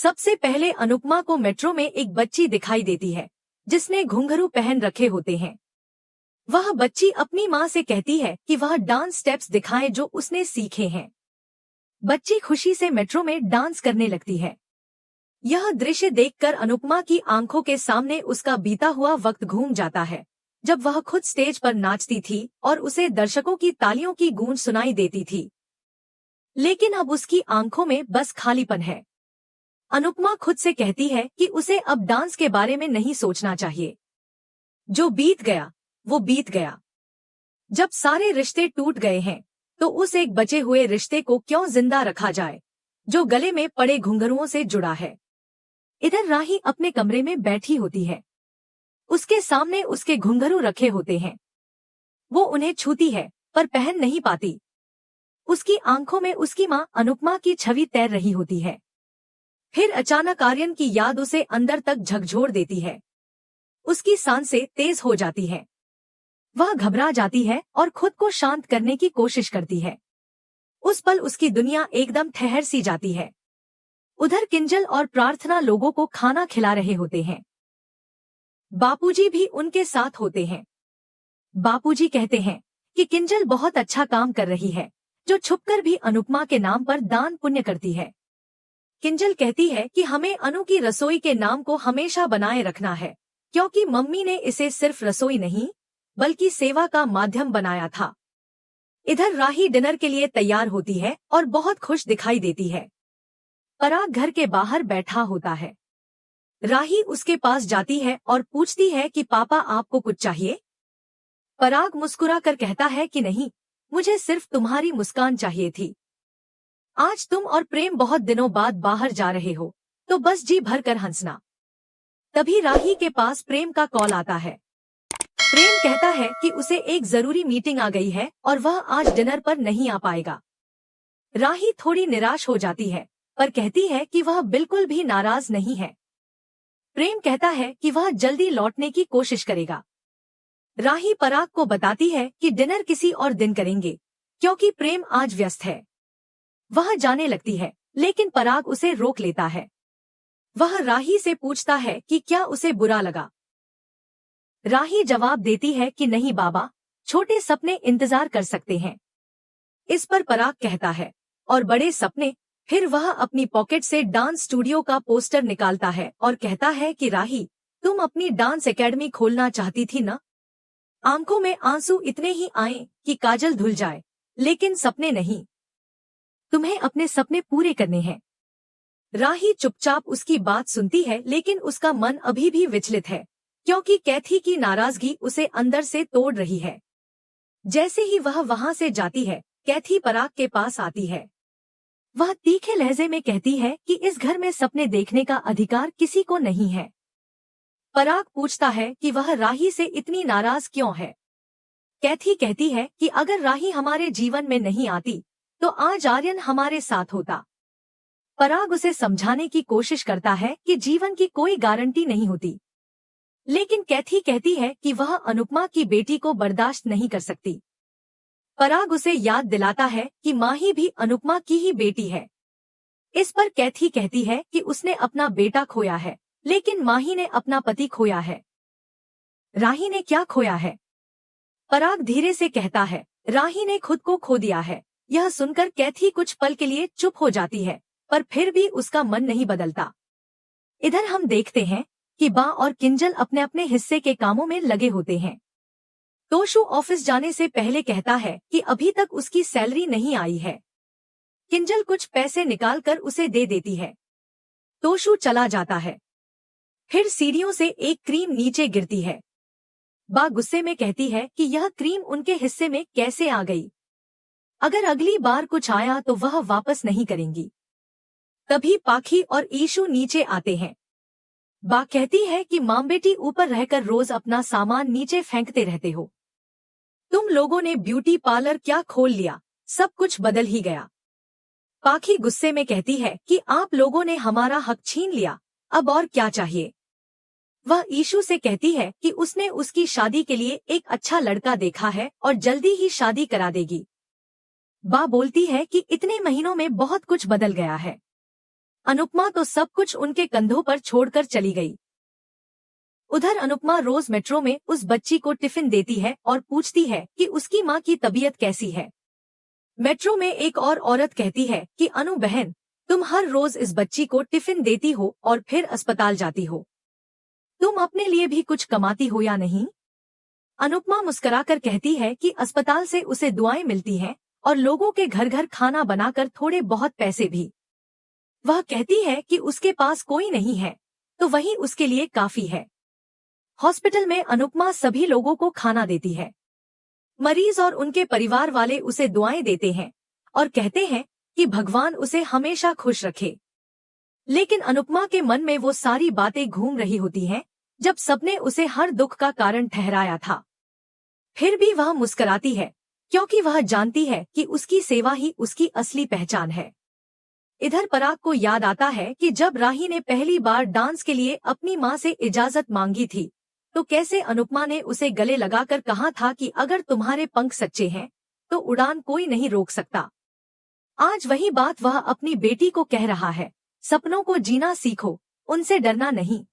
सबसे पहले अनुपमा को मेट्रो में एक बच्ची दिखाई देती है जिसने घुंघरू पहन रखे होते हैं। वह बच्ची अपनी माँ से कहती है कि वह डांस स्टेप्स दिखाए जो उसने सीखे हैं। बच्ची खुशी से मेट्रो में डांस करने लगती है। यह दृश्य देखकर अनुपमा की आंखों के सामने उसका बीता हुआ वक्त घूम जाता है, जब वह खुद स्टेज पर नाचती थी और उसे दर्शकों की तालियों की गूंज सुनाई देती थी। लेकिन अब उसकी आंखों में बस खालीपन है। अनुपमा खुद से कहती है कि उसे अब डांस के बारे में नहीं सोचना चाहिए। जो बीत गया वो बीत गया। जब सारे रिश्ते टूट गए हैं तो उस एक बचे हुए रिश्ते को क्यों जिंदा रखा जाए जो गले में पड़े घुंघरुओं से जुड़ा है। इधर राही अपने कमरे में बैठी होती है। उसके सामने उसके घुंघरू रखे होते हैं। वो उन्हें छूती है पर पहन नहीं पाती। उसकी आंखों में उसकी माँ अनुपमा की छवि तैर रही होती है। फिर अचानक आर्यन की याद उसे अंदर तक झकझोर देती है। उसकी सांसें तेज हो जाती है। वह घबरा जाती है और खुद को शांत करने की कोशिश करती है। उस पल उसकी दुनिया एकदम ठहर सी जाती है। उधर किंजल और प्रार्थना लोगों को खाना खिला रहे होते हैं। बापूजी भी उनके साथ होते हैं। बापूजी कहते हैं कि किंजल बहुत अच्छा काम कर रही है, जो छुपकर भी अनुपमा के नाम पर दान पुण्य करती है। किंजल कहती है कि हमें अनु की रसोई के नाम को हमेशा बनाए रखना है, क्योंकि मम्मी ने इसे सिर्फ रसोई नहीं बल्कि सेवा का माध्यम बनाया था। इधर राही डिनर के लिए तैयार होती है और बहुत खुश दिखाई देती है। पराग घर के बाहर बैठा होता है। राही उसके पास जाती है और पूछती है कि पापा आपको कुछ चाहिए? पराग मुस्कुरा कर कहता है कि नहीं, मुझे सिर्फ तुम्हारी मुस्कान चाहिए थी। आज तुम और प्रेम बहुत दिनों बाद बाहर जा रहे हो तो बस जी भर कर हंसना। तभी राही के पास प्रेम का कॉल आता है। प्रेम कहता है कि उसे एक जरूरी मीटिंग आ गई है और वह आज डिनर पर नहीं आ पाएगा। राही थोड़ी निराश हो जाती है पर कहती है कि वह बिल्कुल भी नाराज नहीं है। प्रेम कहता है कि वह जल्दी लौटने की कोशिश करेगा। राही पराग को बताती है कि डिनर किसी और दिन करेंगे क्योंकि प्रेम आज व्यस्त है। वह जाने लगती है लेकिन पराग उसे रोक लेता है। वह राही से पूछता है कि क्या उसे बुरा लगा। राही जवाब देती है कि नहीं बाबा, छोटे सपने इंतजार कर सकते हैं। इस पर पराग कहता है और बड़े सपने। फिर वह अपनी पॉकेट से डांस स्टूडियो का पोस्टर निकालता है और कहता है कि राही, तुम अपनी डांस एकेडमी खोलना चाहती थी ना? आंखों में आंसू इतने ही आए कि काजल धुल जाए, लेकिन सपने नहीं। तुम्हें अपने सपने पूरे करने हैं। राही चुपचाप उसकी बात सुनती है लेकिन उसका मन अभी भी विचलित है क्योंकि कैथी की नाराजगी उसे अंदर से तोड़ रही है। जैसे ही वह वहां से जाती है, कैथी पराग के पास आती है। वह तीखे लहजे में कहती है कि इस घर में सपने देखने का अधिकार किसी को नहीं है। पराग पूछता है कि वह राही से इतनी नाराज क्यों है। कैथी कहती है कि अगर राही हमारे जीवन में नहीं आती तो आज आर्यन हमारे साथ होता। पराग उसे समझाने की कोशिश करता है कि जीवन की कोई गारंटी नहीं होती, लेकिन कैथी कहती है कि वह अनुपमा की बेटी को बर्दाश्त नहीं कर सकती। पराग उसे याद दिलाता है कि माही भी अनुपमा की ही बेटी है। इस पर कैथी कहती है कि उसने अपना बेटा खोया है, लेकिन माही ने अपना पति खोया है। राही ने क्या खोया है? पराग धीरे से कहता है, राही ने खुद को खो दिया है। यह सुनकर कैथी कुछ पल के लिए चुप हो जाती है, पर फिर भी उसका मन नहीं बदलता। इधर हम देखते हैं कि बा और किंजल अपने अपने हिस्से के कामों में लगे होते हैं। तोशु ऑफिस जाने से पहले कहता है कि अभी तक उसकी सैलरी नहीं आई है। किंजल कुछ पैसे निकालकर उसे दे देती है। तोशु चला जाता है। फिर सीढ़ियों से एक क्रीम नीचे गिरती है। बा गुस्से में कहती है कि यह क्रीम उनके हिस्से में कैसे आ गई। अगर अगली बार कुछ आया तो वह वापस नहीं करेंगी। तभी पाखी और ईशु नीचे आते हैं। बा कहती है कि मां बेटी ऊपर रहकर रोज अपना सामान नीचे फेंकते रहते हो। तुम लोगों ने ब्यूटी पार्लर क्या खोल लिया, सब कुछ बदल ही गया। पाखी गुस्से में कहती है कि आप लोगों ने हमारा हक छीन लिया, अब और क्या चाहिए। वह ईशु से कहती है कि उसने उसकी शादी के लिए एक अच्छा लड़का देखा है और जल्दी ही शादी करा देगी। बा बोलती है कि इतने महीनों में बहुत कुछ बदल गया है। अनुपमा तो सब कुछ उनके कंधों पर छोड़कर चली गई। उधर अनुपमा रोज मेट्रो में उस बच्ची को टिफिन देती है और पूछती है कि उसकी माँ की तबीयत कैसी है। मेट्रो में एक और औरत कहती है कि अनु बहन, तुम हर रोज इस बच्ची को टिफिन देती हो और फिर अस्पताल जाती हो। तुम अपने लिए भी कुछ कमाती हो या नहीं? अनुपमा मुस्कुराकर कहती है कि अस्पताल से उसे दुआएं मिलती हैं और लोगों के घर घर खाना बनाकर थोड़े बहुत पैसे भी। वह कहती है कि उसके पास कोई नहीं है तो वही उसके लिए काफी है। हॉस्पिटल में अनुपमा सभी लोगों को खाना देती है। मरीज और उनके परिवार वाले उसे दुआएं देते हैं और कहते हैं कि भगवान उसे हमेशा खुश रखे। लेकिन अनुपमा के मन में वो सारी बातें घूम रही होती हैं जब सबने उसे हर दुख का कारण ठहराया था। फिर भी वह मुस्कुराती है क्योंकि वह जानती है कि उसकी सेवा ही उसकी असली पहचान है। इधर पराग को याद आता है कि जब राही ने पहली बार डांस के लिए अपनी माँ से इजाजत मांगी थी तो कैसे अनुपमा ने उसे गले लगाकर कहा था कि अगर तुम्हारे पंख सच्चे हैं तो उड़ान कोई नहीं रोक सकता। आज वही बात वह अपनी बेटी को कह रहा है। सपनों को जीना सीखो, उनसे डरना नहीं।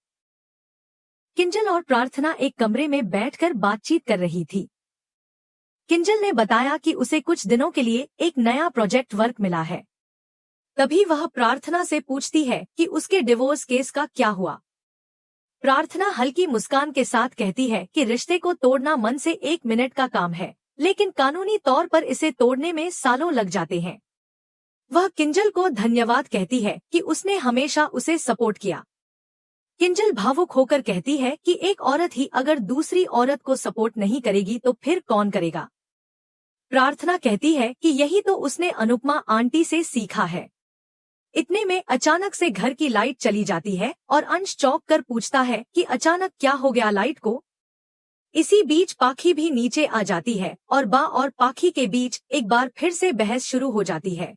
किंजल और प्रार्थना एक कमरे में बैठकर बातचीत कर रही थी। किंजल ने बताया कि उसे कुछ दिनों के लिए एक नया प्रोजेक्ट वर्क मिला है। तभी वह प्रार्थना से पूछती है कि उसके डिवोर्स केस का क्या हुआ। प्रार्थना हल्की मुस्कान के साथ कहती है कि रिश्ते को तोड़ना मन से 1 मिनट का काम है, लेकिन कानूनी तौर पर इसे तोड़ने में सालों लग जाते हैं। वह किंजल को धन्यवाद कहती है कि उसने हमेशा उसे सपोर्ट किया। किंजल भावुक होकर कहती है कि एक औरत ही अगर दूसरी औरत को सपोर्ट नहीं करेगी तो फिर कौन करेगा। प्रार्थना कहती है कि यही तो उसने अनुपमा आंटी से सीखा है। इतने में अचानक से घर की लाइट चली जाती है और अंश चौंक कर पूछता है कि अचानक क्या हो गया लाइट को। इसी बीच पाखी भी नीचे आ जाती है और बा और पाखी के बीच एक बार फिर से बहस शुरू हो जाती है।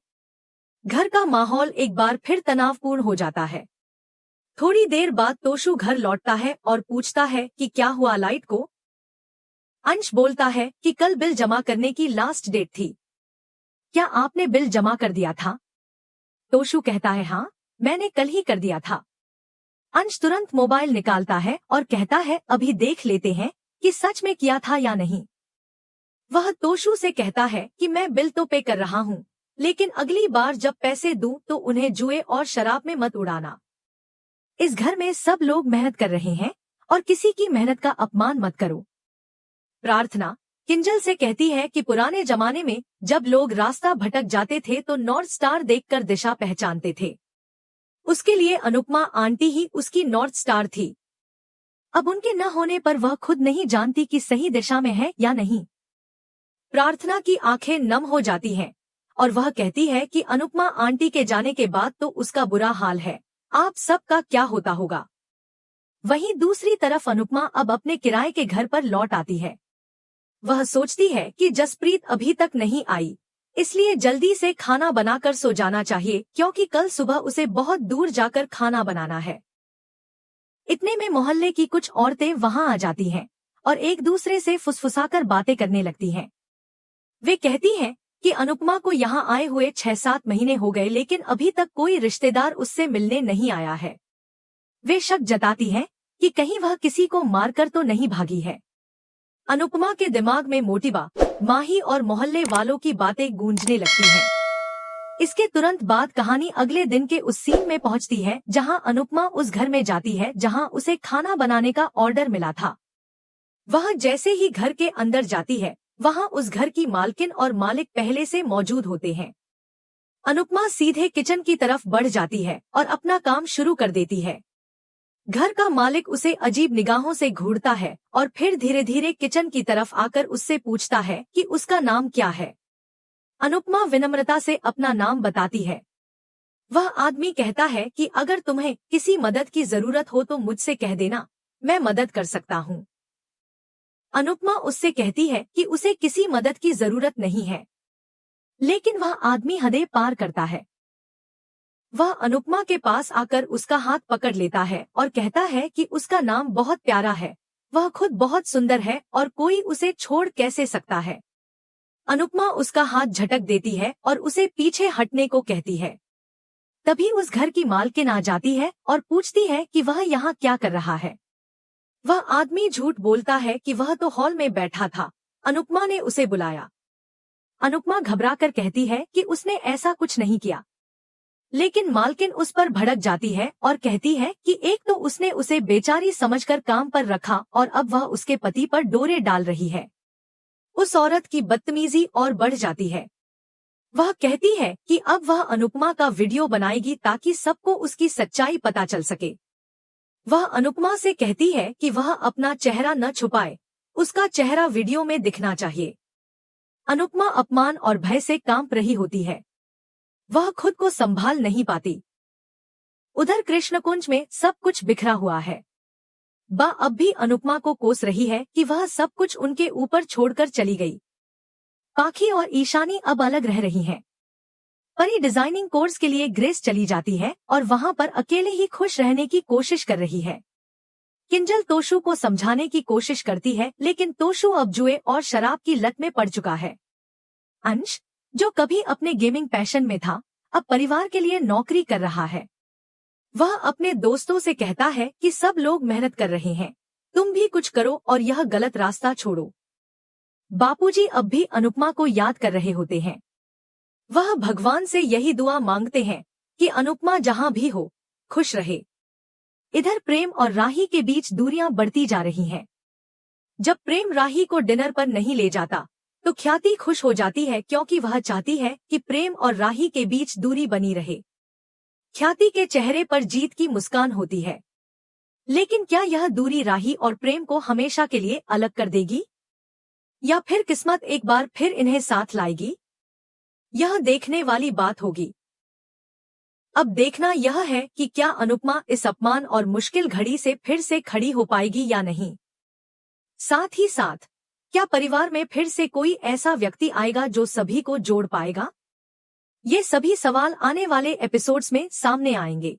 घर का माहौल एक बार फिर तनावपूर्ण हो जाता है। थोड़ी देर बाद तोशु घर लौटता है और पूछता है कि क्या हुआ लाइट को। अंश बोलता है कि कल बिल जमा करने की लास्ट डेट थी। क्या आपने बिल जमा कर दिया था? तोशु कहता है हाँ, मैंने कल ही कर दिया था। अंश तुरंत मोबाइल निकालता है और कहता है अभी देख लेते हैं कि सच में किया था या नहीं। वह तोशु से कहता है कि मैं बिल तो पे कर रहा हूँ, लेकिन अगली बार जब पैसे दूं तो उन्हें जुए और शराब में मत उड़ाना। इस घर में सब लोग मेहनत कर रहे हैं और किसी की मेहनत का अपमान मत करो। प्रार्थना किंजल से कहती है कि पुराने जमाने में जब लोग रास्ता भटक जाते थे तो नॉर्थ स्टार देखकर दिशा पहचानते थे। उसके लिए अनुपमा आंटी ही उसकी नॉर्थ स्टार थी। अब उनके न होने पर वह खुद नहीं जानती कि सही दिशा में है या नहीं। प्रार्थना की आंखें नम हो जाती हैं और वह कहती है कि अनुपमा आंटी के जाने के बाद तो उसका बुरा हाल है। आप सबका क्या होता होगा। वहीं दूसरी तरफ अनुपमा अब अपने किराए के घर पर लौट आती है। वह सोचती है कि जसप्रीत अभी तक नहीं आई, इसलिए जल्दी से खाना बनाकर सो जाना चाहिए क्योंकि कल सुबह उसे बहुत दूर जाकर खाना बनाना है। इतने में मोहल्ले की कुछ औरतें वहां आ जाती हैं और एक दूसरे से फुसफुसाकर बातें करने लगती हैं। वे कहती हैं कि अनुपमा को यहाँ आए हुए 6-7 महीने हो गए लेकिन अभी तक कोई रिश्तेदार उससे मिलने नहीं आया है। वे शक जताती हैं कि कहीं वह किसी को मारकर तो नहीं भागी है। अनुपमा के दिमाग में मोटिबा, माही और मोहल्ले वालों की बातें गूंजने लगती हैं। इसके तुरंत बाद कहानी अगले दिन के उस सीन में पहुंचती है जहां अनुपमा उस घर में जाती है जहां उसे खाना बनाने का ऑर्डर मिला था। वह जैसे ही घर के अंदर जाती है वहां उस घर की मालकिन और मालिक पहले से मौजूद होते हैं। अनुपमा सीधे किचन की तरफ बढ़ जाती है और अपना काम शुरू कर देती है। घर का मालिक उसे अजीब निगाहों से घूरता है और फिर धीरे धीरे किचन की तरफ आकर उससे पूछता है कि उसका नाम क्या है। अनुपमा विनम्रता से अपना नाम बताती है। वह आदमी कहता है कि अगर तुम्हें किसी मदद की जरूरत हो तो मुझसे कह देना, मैं मदद कर सकता हूँ। अनुपमा उससे कहती है कि उसे किसी मदद की जरूरत नहीं है, लेकिन वह आदमी हदें पार करता है। वह अनुपमा के पास आकर उसका हाथ पकड़ लेता है और कहता है कि उसका नाम बहुत प्यारा है, वह खुद बहुत सुंदर है और कोई उसे छोड़ कैसे सकता है। अनुपमा उसका हाथ झटक देती है और उसे पीछे हटने को कहती है। तभी उस घर की मालकिन आ जाती है और पूछती है कि वह यहाँ क्या कर रहा है। वह आदमी झूठ बोलता है कि वह तो हॉल में बैठा था, अनुपमा ने उसे बुलाया। अनुपमा घबराकर कहती है कि उसने ऐसा कुछ नहीं किया, लेकिन मालकिन उस पर भड़क जाती है और कहती है कि एक तो उसने उसे बेचारी समझकर काम पर रखा और अब वह उसके पति पर डोरे डाल रही है। उस औरत की बदतमीजी और बढ़ जाती है। वह कहती है कि अब वह अनुपमा का वीडियो बनाएगी ताकि सबको उसकी सच्चाई पता चल सके। वह अनुपमा से कहती है कि वह अपना चेहरा न छुपाए, उसका चेहरा वीडियो में दिखना चाहिए। अनुपमा अपमान और भय से कांप रही होती है, वह खुद को संभाल नहीं पाती। उधर कृष्णकुंज में सब कुछ बिखरा हुआ है। बा अब भी अनुपमा को कोस रही है कि वह सब कुछ उनके ऊपर छोड़कर चली गई। पाखी और ईशानी अब अलग रह रही हैं। परी डिजाइनिंग कोर्स के लिए ग्रेस चली जाती है और वहां पर अकेले ही खुश रहने की कोशिश कर रही है। किंजल तोशु को समझाने की कोशिश करती है, लेकिन तोशु अब जुए और शराब की लत में पड़ चुका है। अंश, जो कभी अपने गेमिंग पैशन में था, अब परिवार के लिए नौकरी कर रहा है। वह अपने दोस्तों से कहता है कि सब लोग मेहनत कर रहे हैं, तुम भी कुछ करो और यह गलत रास्ता छोड़ो। बापूजी अब भी अनुपमा को याद कर रहे होते हैं। वह भगवान से यही दुआ मांगते हैं कि अनुपमा जहां भी हो, खुश रहे। इधर प्रेम और राही के बीच दूरियां बढ़ती जा रही हैं। जब प्रेम राही को डिनर पर नहीं ले जाता तो ख्याति खुश हो जाती है, क्योंकि वह चाहती है कि प्रेम और राही के बीच दूरी बनी रहे। ख्याति के चेहरे पर जीत की मुस्कान होती है, लेकिन क्या यह दूरी राही और प्रेम को हमेशा के लिए अलग कर देगी, या फिर किस्मत एक बार फिर इन्हें साथ लाएगी? यह देखने वाली बात होगी। अब देखना यह है कि क्या अनुपमा इस अपमान और मुश्किल घड़ी से फिर से खड़ी हो पाएगी या नहीं। साथ ही साथ क्या परिवार में फिर से कोई ऐसा व्यक्ति आएगा जो सभी को जोड़ पाएगा? ये सभी सवाल आने वाले एपिसोड्स में सामने आएंगे।